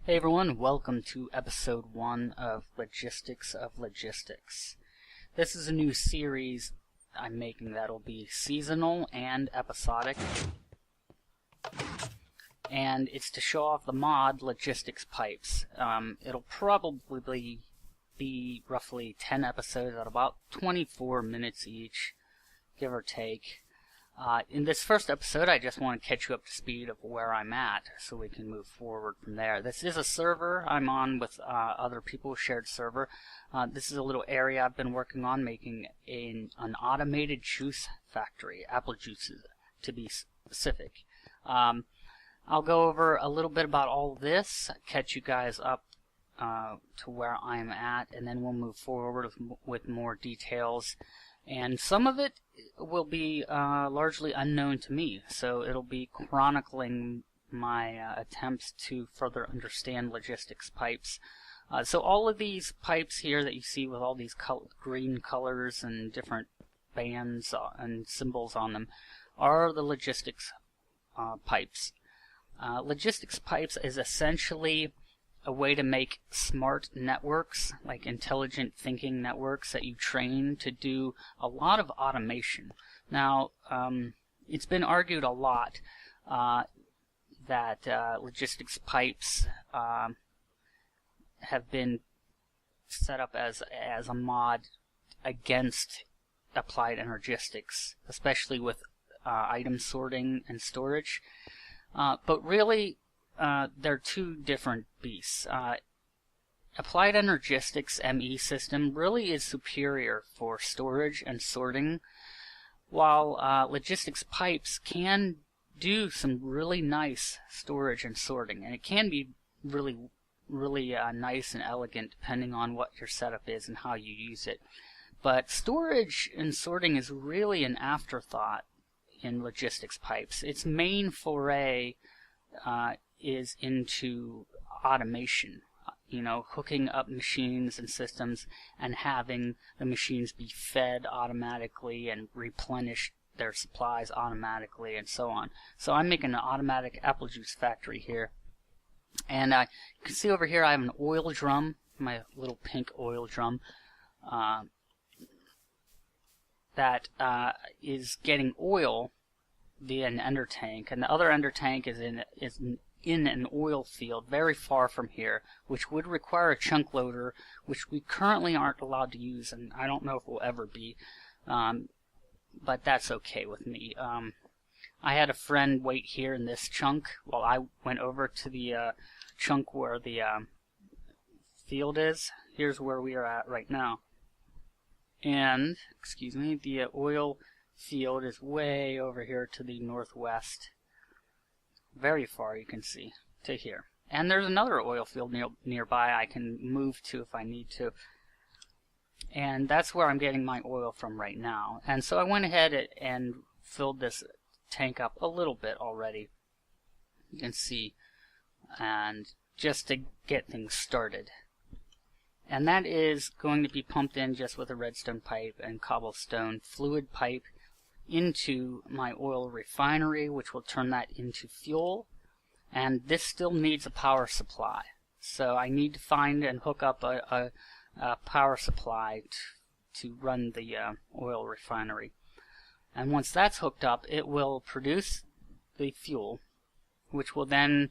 Hey everyone, welcome to episode 1 of Logistics of Logistics. This is a new series I'm making that'll be seasonal and episodic. And it's to show off the mod Logistics Pipes. It'll probably be roughly 10 episodes at about 24 minutes each, give or take. In this first episode, I just want to catch you up to speed of where I'm at so we can move forward from there. This is a server I'm on with other people, shared server. This is a little area I've been working on making an automated juice factory, apple juices to be specific. I'll go over a little bit about all this, catch you guys up to where I'm at, and then we'll move forward with more details. And some of it will be largely unknown to me, so it'll be chronicling my attempts to further understand logistics pipes. So all of these pipes here that you see with all these green colors and different bands and symbols on them are the logistics pipes. Logistics pipes is essentially a way to make smart networks, like intelligent thinking networks that you train to do a lot of automation. Now, it's been argued a lot that logistics pipes have been set up as a mod against applied energistics, especially with item sorting and storage. But really, they're two different beasts. Applied Energistics ME system really is superior for storage and sorting, while logistics pipes can do some really nice storage and sorting, and it can be really nice and elegant depending on what your setup is and how you use it. But storage and sorting is really an afterthought in logistics pipes. Its main foray is into automation, hooking up machines and systems and having the machines be fed automatically and replenish their supplies automatically and so on. So I'm making an automatic apple juice factory here. And you can see over here I have an oil drum, my little pink oil drum, that is getting oil via an ender tank, and the other ender tank is in an oil field very far from here, which would require a chunk loader, which we currently aren't allowed to use, and I don't know if we'll ever be, but that's okay with me. I had a friend wait here in this chunk while I went over to the chunk where the field is. Here's where we are at right now. And, the oil field is way over here to the northwest. Very far, you can see, to here. And there's another oil field nearby I can move to if I need to. And that's where I'm getting my oil from right now. And so I went ahead and filled this tank up a little bit already. You can see. And just to get things started. And that is going to be pumped in just with a redstone pipe and cobblestone fluid pipe into my oil refinery, which will turn that into fuel. And this still needs a power supply. So I need to find and hook up a power supply to run the oil refinery. And once that's hooked up, it will produce the fuel, which will then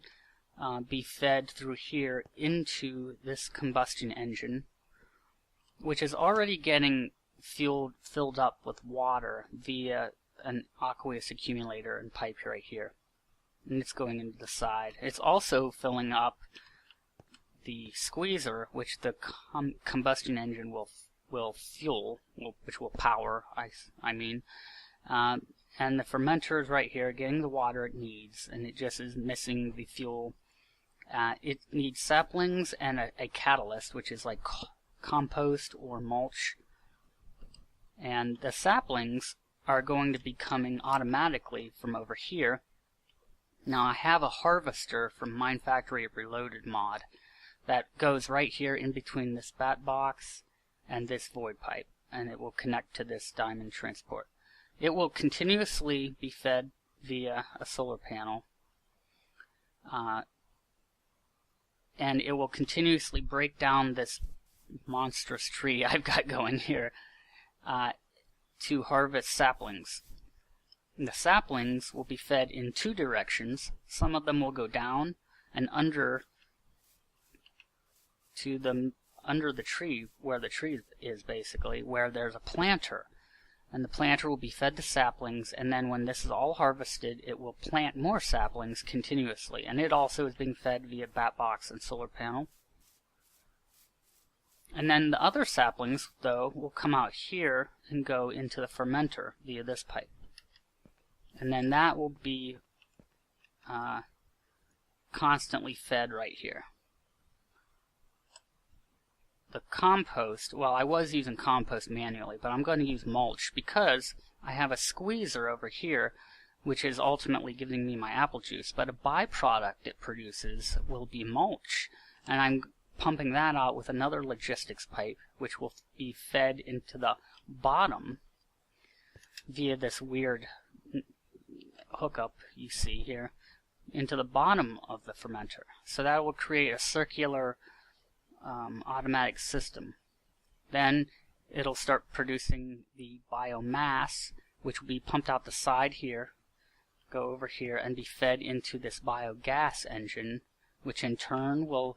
be fed through here into this combustion engine, which is already getting filled up with water via an aqueous accumulator and pipe right here. And it's going into the side. It's also filling up the squeezer, which the combustion engine will fuel, which will power, I mean. And the fermenter is right here, getting the water it needs, and it just is missing the fuel. It needs saplings and a catalyst, which is like compost or mulch. And the saplings are going to be coming automatically from over here. Now I have a harvester from Minefactory Reloaded mod that goes right here in between this bat box and this void pipe, and it will connect to this diamond transport. It will continuously be fed via a solar panel. and it will continuously break down this monstrous tree I've got going here to harvest saplings. The saplings will be fed in two directions. Some of them will go down and under the tree, where the tree is basically, where there's a planter. And the planter will be fed the saplings, and then when this is all harvested, it will plant more saplings continuously. And it also is being fed via bat box and solar panel. And then the other saplings, though, will come out here and go into the fermenter via this pipe. And then that will be constantly fed right here. The compost, well, I was using compost manually, but I'm going to use mulch because I have a squeezer over here which is ultimately giving me my apple juice, but a byproduct it produces will be mulch, and I'm pumping that out with another logistics pipe which will be fed into the bottom via this weird hookup you see here into the bottom of the fermenter. So that will create a circular automatic system. Then it'll start producing the biomass, which will be pumped out the side here, go over here, and be fed into this biogas engine, which in turn will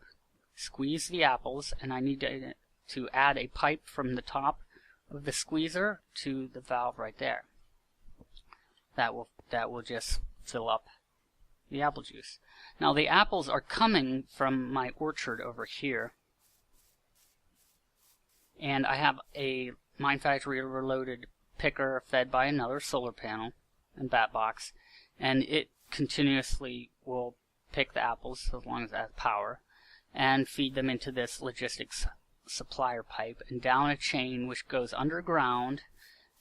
squeeze the apples, and I need to add a pipe from the top of the squeezer to the valve right there. That will just fill up the apple juice. Now the apples are coming from my orchard over here, and I have a Mind Factory Reloaded picker fed by another solar panel and bat box, and it continuously will pick the apples as long as it has power and feed them into this logistics supplier pipe and down a chain which goes underground,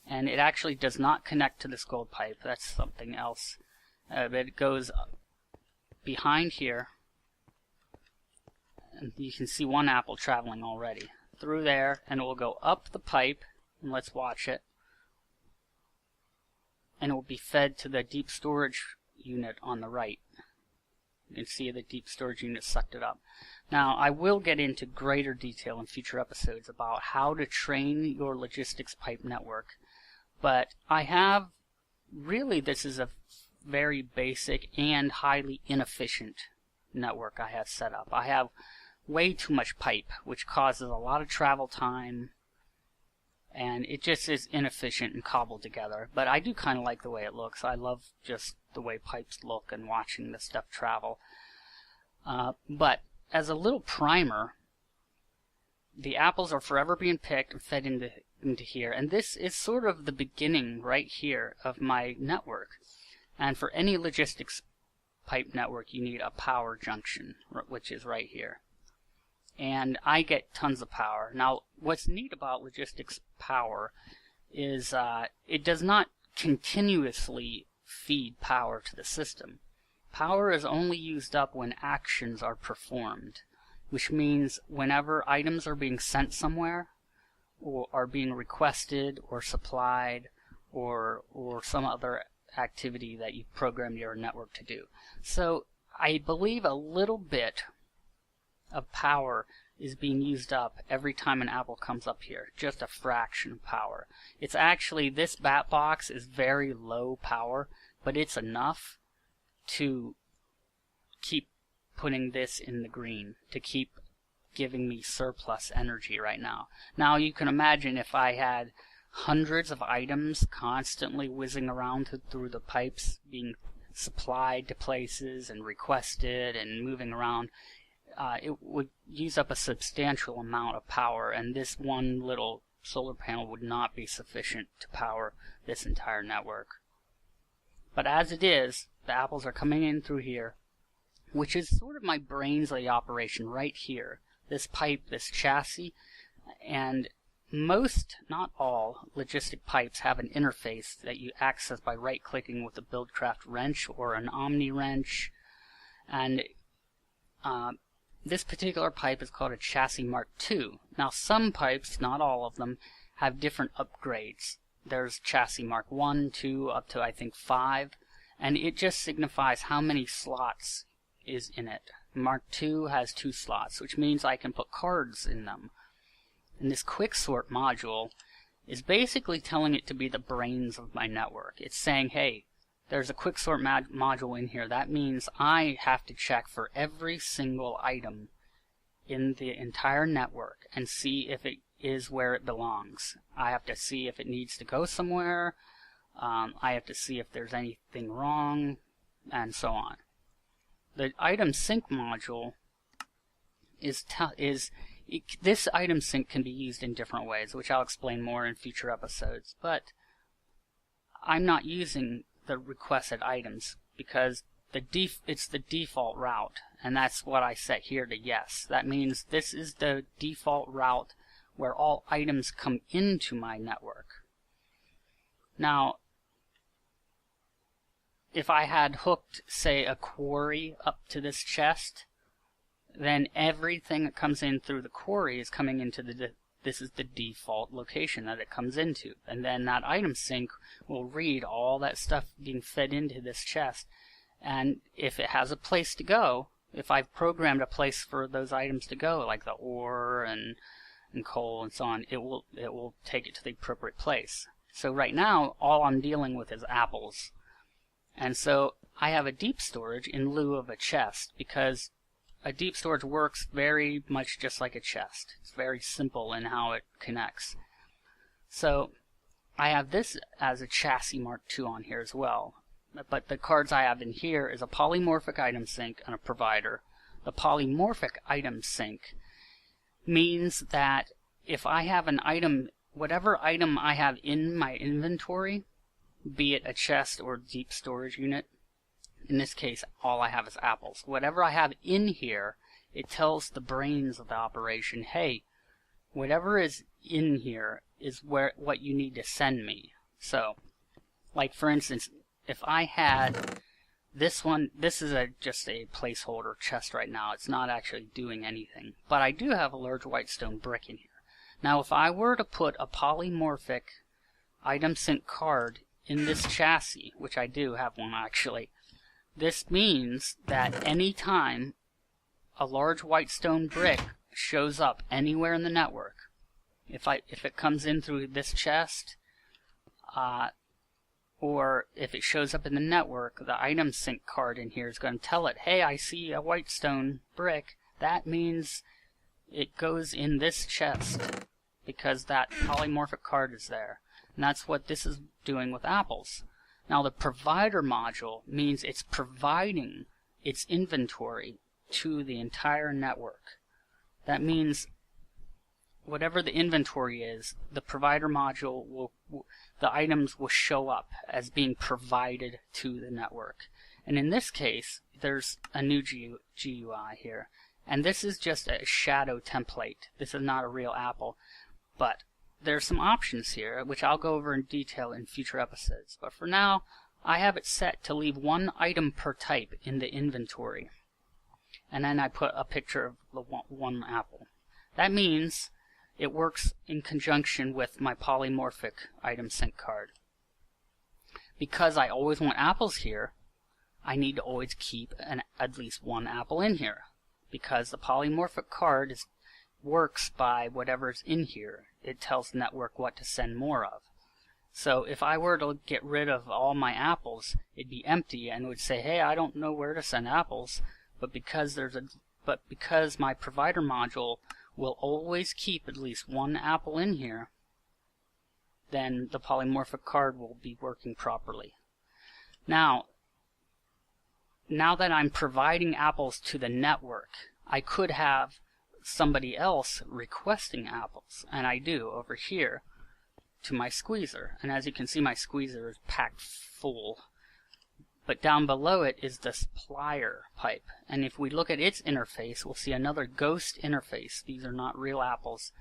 and it actually does not connect to this gold pipe. That's something else. But it goes behind here, and you can see one apple traveling already through there, and it will go up the pipe, and let's watch it, and it will be fed to the deep storage unit on the right. You can see the deep storage unit sucked it up. Now, I will get into greater detail in future episodes about how to train your logistics pipe network, but I have, really this is a very basic and highly inefficient network I have set up. I have way too much pipe, which causes a lot of travel time, and it just is inefficient and cobbled together. But I do kind of like the way it looks. I love just the way pipes look and watching the stuff travel. But as a little primer, the apples are forever being picked and fed into here, and this is sort of the beginning right here of my network. And for any logistics pipe network, you need a power junction, which is right here. And I get tons of power. Now, what's neat about logistics power is it does not continuously feed power to the system. Power is only used up when actions are performed, which means whenever items are being sent somewhere, or are being requested or supplied, or some other activity that you program your network to do. So I believe a little bit of power is being used up every time an apple comes up here, just a fraction of power. It's actually, this bat box is very low power, but it's enough to keep putting this in the green, to keep giving me surplus energy right now. Now you can imagine if I had hundreds of items constantly whizzing around through the pipes, being supplied to places and requested and moving around, it would use up a substantial amount of power, and this one little solar panel would not be sufficient to power this entire network. But as it is, the apples are coming in through here, which is sort of my brains of the operation right here. This pipe, this chassis, and most, not all, logistic pipes have an interface that you access by right-clicking with a Buildcraft wrench or an Omni wrench, and this particular pipe is called a Chassis Mark II. Now some pipes, not all of them, have different upgrades. There's Chassis Mark I, II, up to I think 5, and it just signifies how many slots is in it. Mark II has 2 slots, which means I can put cards in them. And this quicksort module is basically telling it to be the brains of my network. It's saying, hey, there's a quicksort module in here. That means I have to check for every single item in the entire network and see if it is where it belongs. I have to see if it needs to go somewhere. I have to see if there's anything wrong, and so on. The item sync module this item sync can be used in different ways, which I'll explain more in future episodes, but I'm not using the requested items because it's the default route, and that's what I set here to yes. That means this is the default route where all items come into my network. Now, if I had hooked, say, a quarry up to this chest, then everything that comes in through the quarry is coming into this is the default location that it comes into. And then that item sync will read all that stuff being fed into this chest. And if it has a place to go, if I've programmed a place for those items to go, like the ore and coal and so on, it will take it to the appropriate place. So right now, all I'm dealing with is apples. And so I have a deep storage in lieu of a chest, because a deep storage works very much just like a chest. It's very simple in how it connects. So I have this as a chassis Mark II on here as well. But the cards I have in here is a polymorphic item sync and a provider. The polymorphic item sync means that if I have an item, whatever item I have in my inventory, be it a chest or deep storage unit, in this case all I have is apples. Whatever I have in here, it tells the brains of the operation, hey, whatever is in here is what you need to send me. So, like for instance, if I had this one, this is just a placeholder chest right now. It's not actually doing anything. But I do have a large white stone brick in here. Now if I were to put a polymorphic item sync card in this chassis, which I do have one actually, this means that any time a large white stone brick shows up anywhere in the network, if it comes in through this chest, or if it shows up in the network, the item sync card in here is going to tell it, hey, I see a white stone brick. That means it goes in this chest because that polymorphic card is there. And that's what this is doing with apples. Now the provider module means it's providing its inventory to the entire network. That means whatever the inventory is, the provider module the items will show up as being provided to the network. And in this case, there's a new GUI here. And this is just a shadow template. This is not a real apple. But there's some options here, which I'll go over in detail in future episodes. But for now, I have it set to leave one item per type in the inventory. And then I put a picture of the one apple. That means it works in conjunction with my polymorphic item sync card. Because I always want apples here, I need to always keep at least one apple in here. Because the polymorphic card works by whatever's in here. It tells the network what to send more of. So if I were to get rid of all my apples, it'd be empty and would say, hey, I don't know where to send apples. But because my provider module will always keep at least one apple in here, then the polymorphic card will be working properly. Now that I'm providing apples to the network, I could have somebody else requesting apples, and I do over here to my squeezer. And as you can see, my squeezer is packed full. But down below it is the supplier pipe. And if we look at its interface, we'll see another ghost interface. These are not real apples.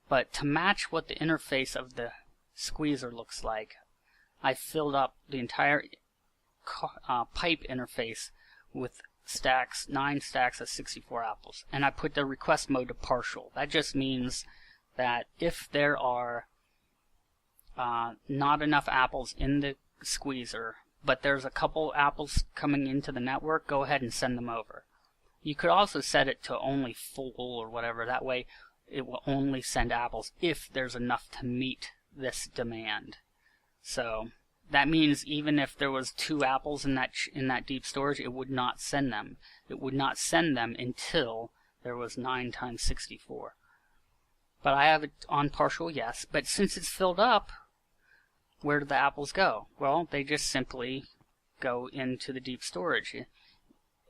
But to match what the interface of the squeezer looks like, I filled up the entire pipe interface with 9 stacks of 64 apples. And I put the request mode to partial. That just means that if there are not enough apples in the squeezer, but there's a couple apples coming into the network, go ahead and send them over. You could also set it to only full or whatever. That way it will only send apples if there's enough to meet this demand. So that means even if there was 2 apples in that deep storage, it would not send them. It would not send them until there was 9 times 64. But I have it on partial yes. But since it's filled up, where do the apples go? Well, they just simply go into the deep storage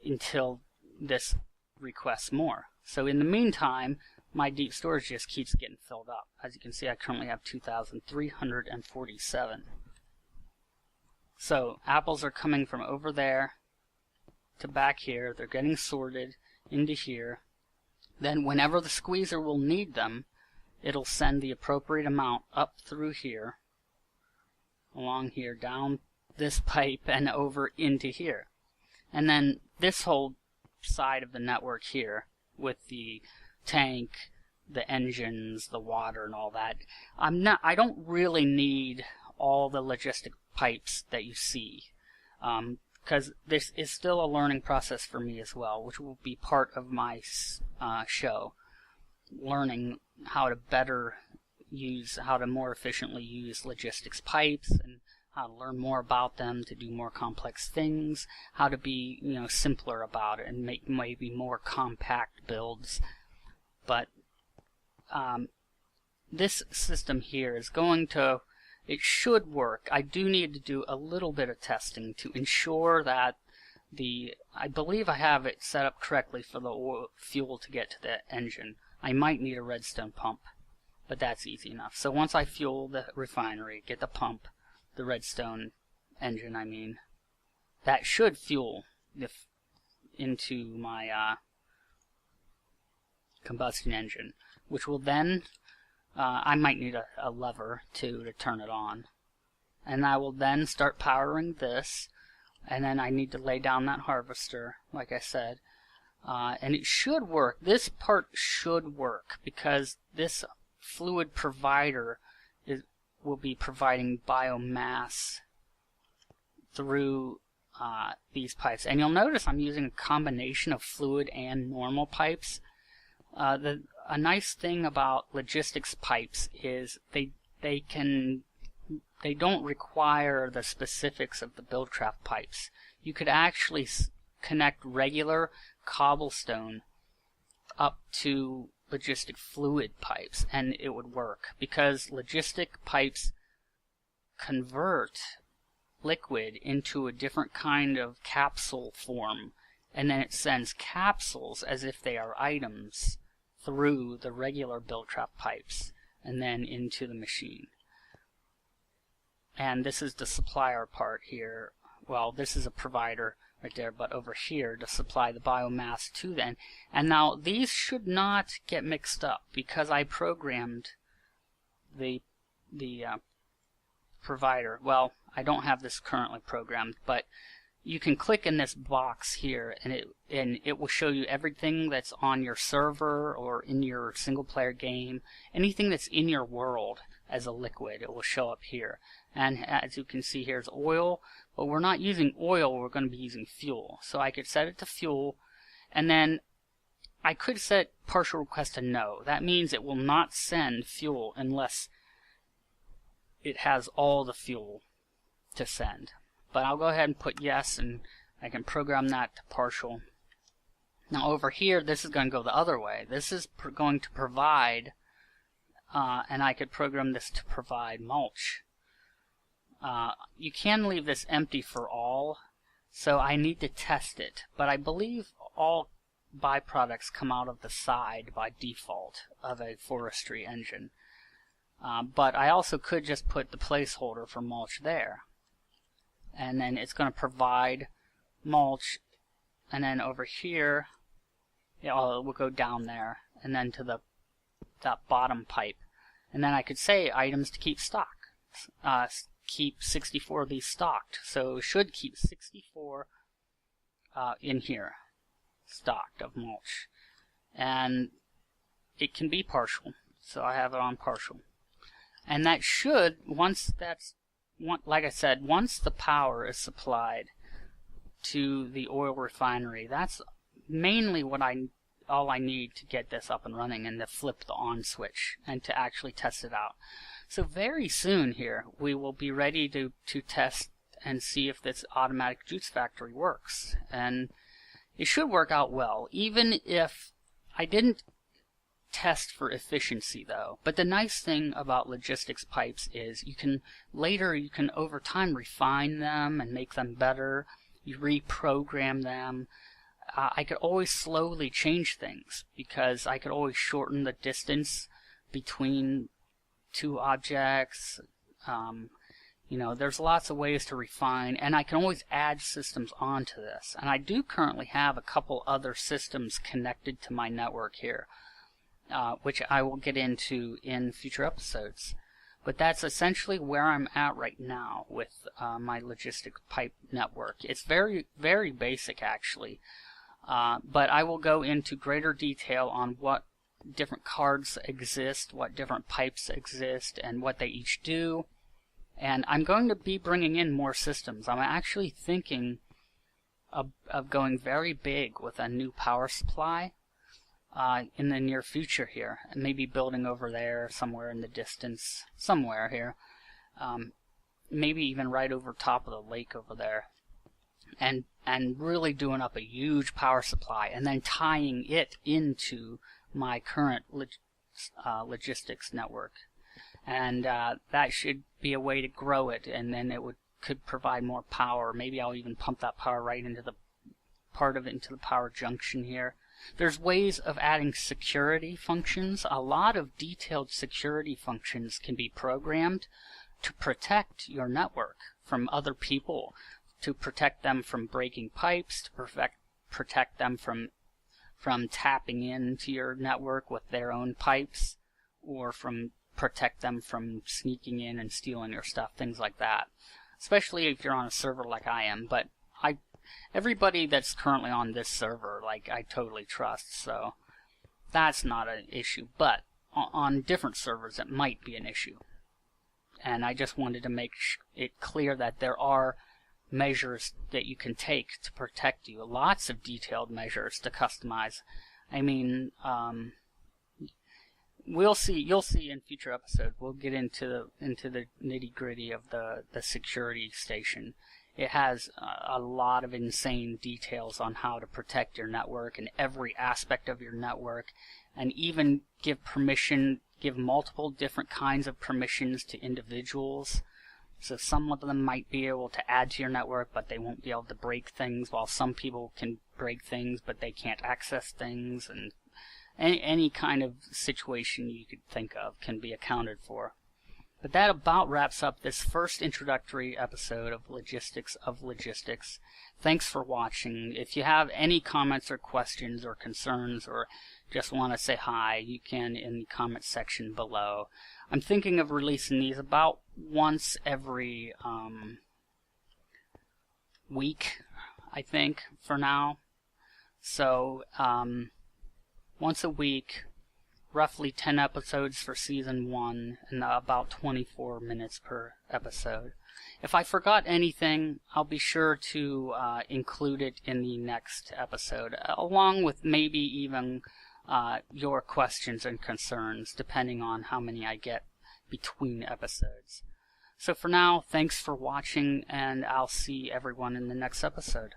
until this requests more. So in the meantime, my deep storage just keeps getting filled up. As you can see, I currently have 2,347. So apples are coming from over there to back here. They're getting sorted into here. Then whenever the squeezer will need them, it'll send the appropriate amount up through here, along here, down this pipe, and over into here. And then this whole side of the network here, with the tank, the engines, the water, and all that, I don't really need all the logistic pipes that you see, because this is still a learning process for me as well, which will be part of my show, learning how to more efficiently use logistics pipes, and how to learn more about them to do more complex things, how to be simpler about it and make maybe more compact builds. But this system here is it should work. I do need to do a little bit of testing to ensure that I believe I have it set up correctly for the fuel to get to the engine. I might need a redstone pump, but that's easy enough. So once I fuel the refinery, get the pump, the redstone engine, that should fuel into my combustion engine, which will then, I might need a lever to turn it on. And I will then start powering this, and then I need to lay down that harvester, like I said. And it should work. This part should work, because this fluid provider will be providing biomass through these pipes. And you'll notice I'm using a combination of fluid and normal pipes. A nice thing about logistics pipes is they don't require the specifics of the Buildcraft pipes. You could actually connect regular cobblestone up to logistic fluid pipes and it would work, because logistic pipes convert liquid into a different kind of capsule form, and then it sends capsules as if they are items through the regular Buildcraft pipes and then into the machine. And this is the supplier part here. Well, this is a provider right there, but over here to supply the biomass to them. And now these should not get mixed up, because I programmed the provider. Well, I don't have this currently programmed, but you can click in this box here and it will show you everything that's on your server or in your single player game. Anything that's in your world as a liquid, it will show up here. And as you can see, here's oil, but we're not using oil, we're going to be using fuel. So I could set it to fuel, and then I could set partial request to no. That means it will not send fuel unless it has all the fuel to send. But I'll go ahead and put yes, and I can program that to partial. Now over here, this is going to go the other way. This is going to provide, and I could program this to provide mulch. You can leave this empty for all, so I need to test it. But I believe all byproducts come out of the side by default of a forestry engine. But I also could just put the placeholder for mulch there. And then it's going to provide mulch, and then over here, it will go down there, and then to that bottom pipe. And then I could say items to keep stock. Keep 64 of these stocked. So it should keep 64 in here, stocked of mulch. And it can be partial, so I have it on partial. And that should, like I said, once the power is supplied to the oil refinery, that's mainly all I need to get this up and running and to flip the on switch and to actually test it out. So very soon here we will be ready to test and see if this automatic juice factory works. And it should work out well, even if I didn't test for efficiency though. But the nice thing about logistics pipes is you can over time refine them and make them better. You reprogram them. I could always slowly change things because I could always shorten the distance between two objects. There's lots of ways to refine, and I can always add systems onto this. And I do currently have a couple other systems connected to my network here, which I will get into in future episodes. But that's essentially where I'm at right now with my logistics pipe network. It's very, very basic actually. But I will go into greater detail on what different cards exist, what different pipes exist, and what they each do. And I'm going to be bringing in more systems. I'm actually thinking of going very big with a new power supply in the near future here, and maybe building over there somewhere in the distance, somewhere here, maybe even right over top of the lake over there, and really doing up a huge power supply and then tying it into my current logistics network. And that should be a way to grow it, and then it could provide more power. Maybe I'll even pump that power right into the power junction here. There's ways of adding security functions. A lot of detailed security functions can be programmed to protect your network from other people, to protect them from breaking pipes, to protect them from tapping into your network with their own pipes, or protect them from sneaking in and stealing your stuff, things like that. Especially if you're on a server like I am, but everybody that's currently on this server, I totally trust, so that's not an issue. But on different servers, it might be an issue. And I just wanted to make it clear that there are measures that you can take to protect you. Lots of detailed measures to customize. I mean, you'll see in future episodes. We'll get into the nitty-gritty of the security station. It has a lot of insane details on how to protect your network and every aspect of your network, and even give multiple different kinds of permissions to individuals. So some of them might be able to add to your network, but they won't be able to break things, while some people can break things, but they can't access things, and any kind of situation you could think of can be accounted for. But that about wraps up this first introductory episode of Logistics of Logistics. Thanks for watching. If you have any comments or questions or concerns, or just want to say hi, you can in the comment section below. I'm thinking of releasing these about once every week, I think, for now. So, once a week, roughly 10 episodes for season 1, and about 24 minutes per episode. If I forgot anything, I'll be sure to include it in the next episode, along with maybe even your questions and concerns, depending on how many I get between episodes. So for now, thanks for watching, and I'll see everyone in the next episode.